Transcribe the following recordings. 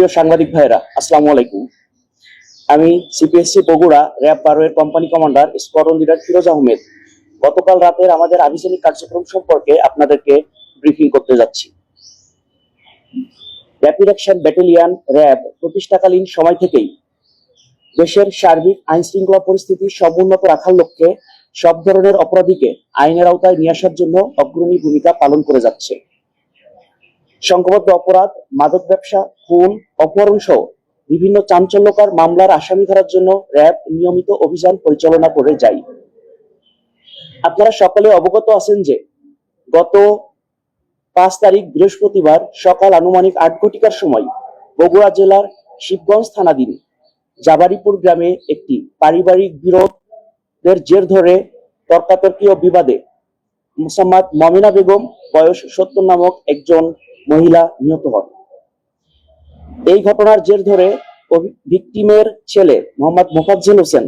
প্রিয় সাংবাদিক ভাইরা, আসসালামু আলাইকুম। আমি সিপিএসসি বগুড়া র্যাব 12 এর company commander squadron leader Firoz Ahmed গতকাল রাতের আমাদের আভিযানিক কার্যক্রম সম্পর্কে আপনাদেরকে ব্রিফিং করতে যাচ্ছি। র্যাপিড অ্যাকশন ব্যাটালিয়ন র্যাব প্রতিষ্ঠাকালীন সময় থেকেই দেশের সার্বিক আইন শৃঙ্খলা পরিস্থিতি সমুন্নত রাখার লক্ষ্যে সব ধরনের অপরাধীকে আইনের আওতায় নিয়ে আসার জন্য অগ্রণী ভূমিকা পালন করে যাচ্ছে। সংঘবদ্ধ অপরাধ, মাদক ব্যবসা, খুন, অপহরণ সহ বিভিন্ন চাঞ্চল্যকর মামলার আসামি ধরার জন্য র্যাব নিয়মিত অভিযান পরিচালনা করে যায়। আপনারা সকলে অবগত আছেন যে গত 5 তারিখ বৃহস্পতিবার সকাল আনুমানিক 8 ঘটিকার সময় বগুড়া জেলার শিবগঞ্জ থানাধীন জাবারিপুর গ্রামে একটি পারিবারিক বিরোধের জের ধরে তর্কাতর্কী ও বিবাদে মোসাম্মদ মমিনা বেগম বয়স 70 নামক একজন মহিলা নিহত হন। এই ঘটনার জের ধরে ভিকটিমের ছেলে মোহাম্মদ মোফাজ্জল হোসেন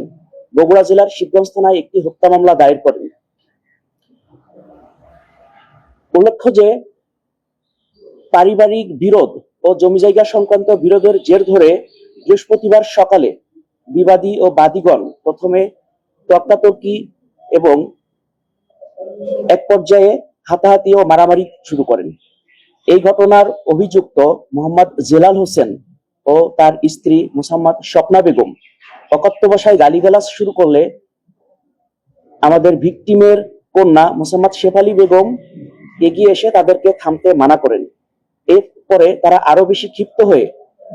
বগুড়া জেলার শিবগঞ্জ থানায় একটি হত্যা মামলা দায়ের করেন। উল্লেখ্য যে পারিবারিক বিরোধ ও জমি জায়গা সংক্রান্ত বিরোধের জের ধরে বৃহস্পতিবার সকালে বিবাদী ও বাদীগণ প্রথমে তর্কাতর্কি এবং এক পর্যায়ে হাতাহাতি ও মারামারি শুরু করেন। এই ঘটনার অভিযুক্ত মোহাম্মদ জেলাল হোসেন ও তার স্ত্রী মোসাম্মদ স্বপ্না বেগম অকথ্য ভাষায় গালিগালাজ শুরু করলে আমাদের ভিকটিমের কন্যা মোসাম্মদ শেফালি বেগম এগিয়ে এসে তাদেরকে থামতে মানা করেন। এরপরে তারা আরো বেশি ক্ষিপ্ত হয়ে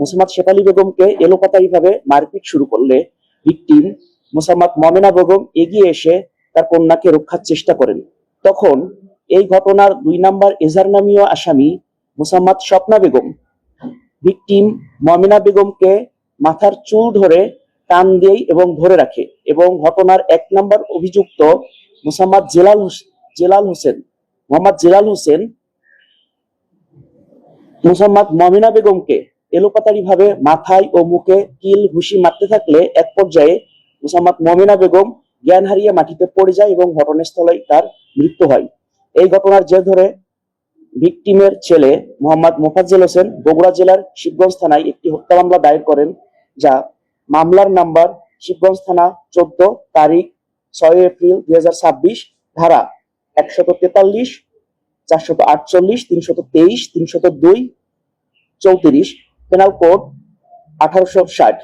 মোসাম্মদ শেফালি বেগমকে এলোপাতাড়িভাবে মারপিট শুরু করলে ভিকটিম মোসাম্মদ মমিনা বেগম এগিয়ে এসে তার কন্যাকে রক্ষার চেষ্টা করেন। তখন এই ঘটনার 2 নম্বর এজার নামীয় আসামি মোসাম্মদ স্বপ্না বেগম ভিকটিম মমিনা বেগমকে মাথার চুল ধরে টান দেয় এবং ধরে রাখে এবং ঘটনার 1 নম্বর অভিযুক্ত মোহাম্মদ জেলাল হোসেন মোসাম্মদ মমিনা বেগমকে এলোপাতাড়িভাবে মাথায় ও মুখে কিল ঘুষি মারতে থাকলে এক পর্যায়ে মোসাম্মদ মমিনা বেগম জ্ঞান হারিয়ে মাটিতে পড়ে যায় এবং ঘটনাস্থলেই তার মৃত্যু হয়। এই ঘটনার জের ধরে ভিকটিমের ছেলে মোহাম্মদ মোফাজ্জল হোসেন বগুড়া জেলার শিবগঞ্জ থানায় একটি হত্যা মামলা দায়ের করেন, যা মামলার নাম্বার শিবগঞ্জ থানা 14 তারিখ 6 এপ্রিল 2026 ধারা 143, 448, 323, 302, 34 পেনাল কোড 1860।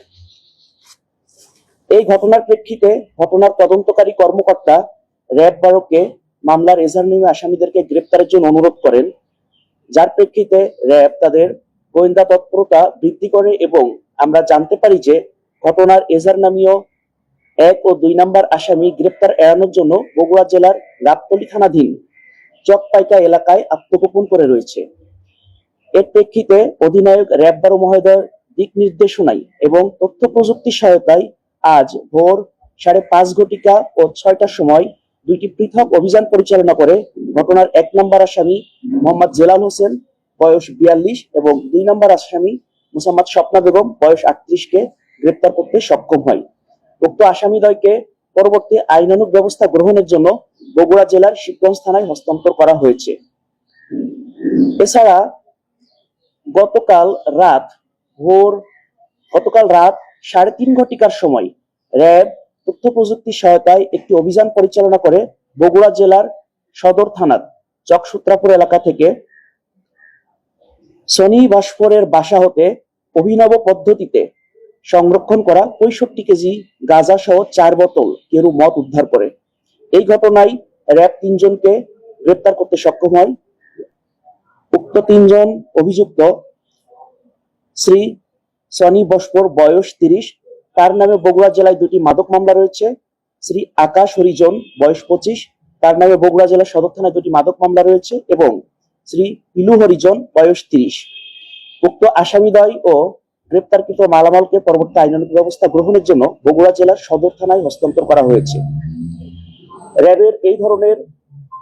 এই ঘটনার প্রেক্ষিতে ঘটনার তদন্তকারী কর্মকর্তা র্যাব 12কে মামলার এজাহার নিয়ে আসামিদেরকে গ্রেপ্তারের জন্য অনুরোধ করেন, যার প্রেক্ষিতে র্যাব তাদের গোয়েন্দা তৎপরতা বৃদ্ধি করে এবং আমরা জানতে পারি যে ঘটনার এজাহার নামীয় 1 ও 2 নম্বর আসামি গ্রেপ্তার এড়ানোর জন্য বগুড়া জেলার গাবতলী থানাধীন চকপাইকা এলাকায় আত্মগোপন করে রয়েছে। এর প্রেক্ষিতে অধিনায়ক র্যাব 12 মহোদয়ের দিক নির্দেশনায় এবং তথ্য প্রযুক্তি সহায়তায় আজ ভোর 5:30 ঘটিকা ও 6টার সময় 2টি পৃথক অভিযান পরিচালনা করে ঘটনার 1 নম্বর আসামি মোহাম্মদ জেলাল হোসেন বয়স 42 এবং 2 নম্বর আসামি মোসাম্মদ স্বপ্না বেগম বয়স 38কে গ্রেপ্তার করতে সক্ষম হয়। উক্ত আসামিদ্বয়কে পরবর্তী আইনানুগ ব্যবস্থা গ্রহণের জন্য বগুড়া জেলার শিবগঞ্জ থানায় হস্তান্তর করা হয়েছে। এছাড়া গতকাল রাত 3:30 ঘটিকার সময় র্যাব তথ্য প্রযুক্তি সহায়তায় একটি অভিযান পরিচালনা করে বগুড়া জেলার সদর থানার চকসূত্রাপুর এলাকা থেকে সনি ভাস্করের বাসা হতে অভিনব পদ্ধতিতে সংরক্ষণ করা 65 কেজি গাঁজা সহ 4 বোতল কেরু মদ উদ্ধার করে। এই ঘটনায় র্যাব 3 জনকে গ্রেপ্তার করতে সক্ষম হয়। উক্ত 3 জন অভিযুক্ত শ্রী সনি ভাস্কর বয়স 30, তার নামে বগুড়া জেলায় 2টি মাদক মামলা রয়েছে। শ্রী আকাশ হরিজন বয়স 25, তার নামে বগুড়া জেলা সদর থানায় 2টি মাদক মামলা রয়েছে এবং শ্রী পিলু হরিজন বয়স 30। উক্ত আসামিদ্বয় ও গ্রেপ্তারকৃত মালামালকে পরবর্তী আইনানুগ ব্যবস্থা গ্রহণের জন্য বগুড়া জেলার সদর থানায় হস্তান্তর করা হয়েছে। র্যাবের এই ধরনের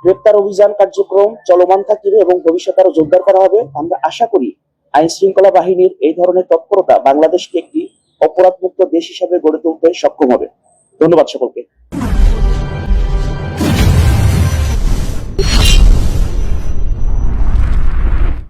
গ্রেপ্তার অভিযান কার্যক্রম চলমান থাকবে এবং ভবিষ্যতে আরো জোরদার করা হবে। আমরা আশা করি আইন শৃঙ্খলা বাহিনীর এই ধরনের তৎপরতা বাংলাদেশকে একটি অপরাধমুক্ত দেশ হিসেবে গড়ে তুলতে সক্ষম হবে। ধন্যবাদ সকলকে।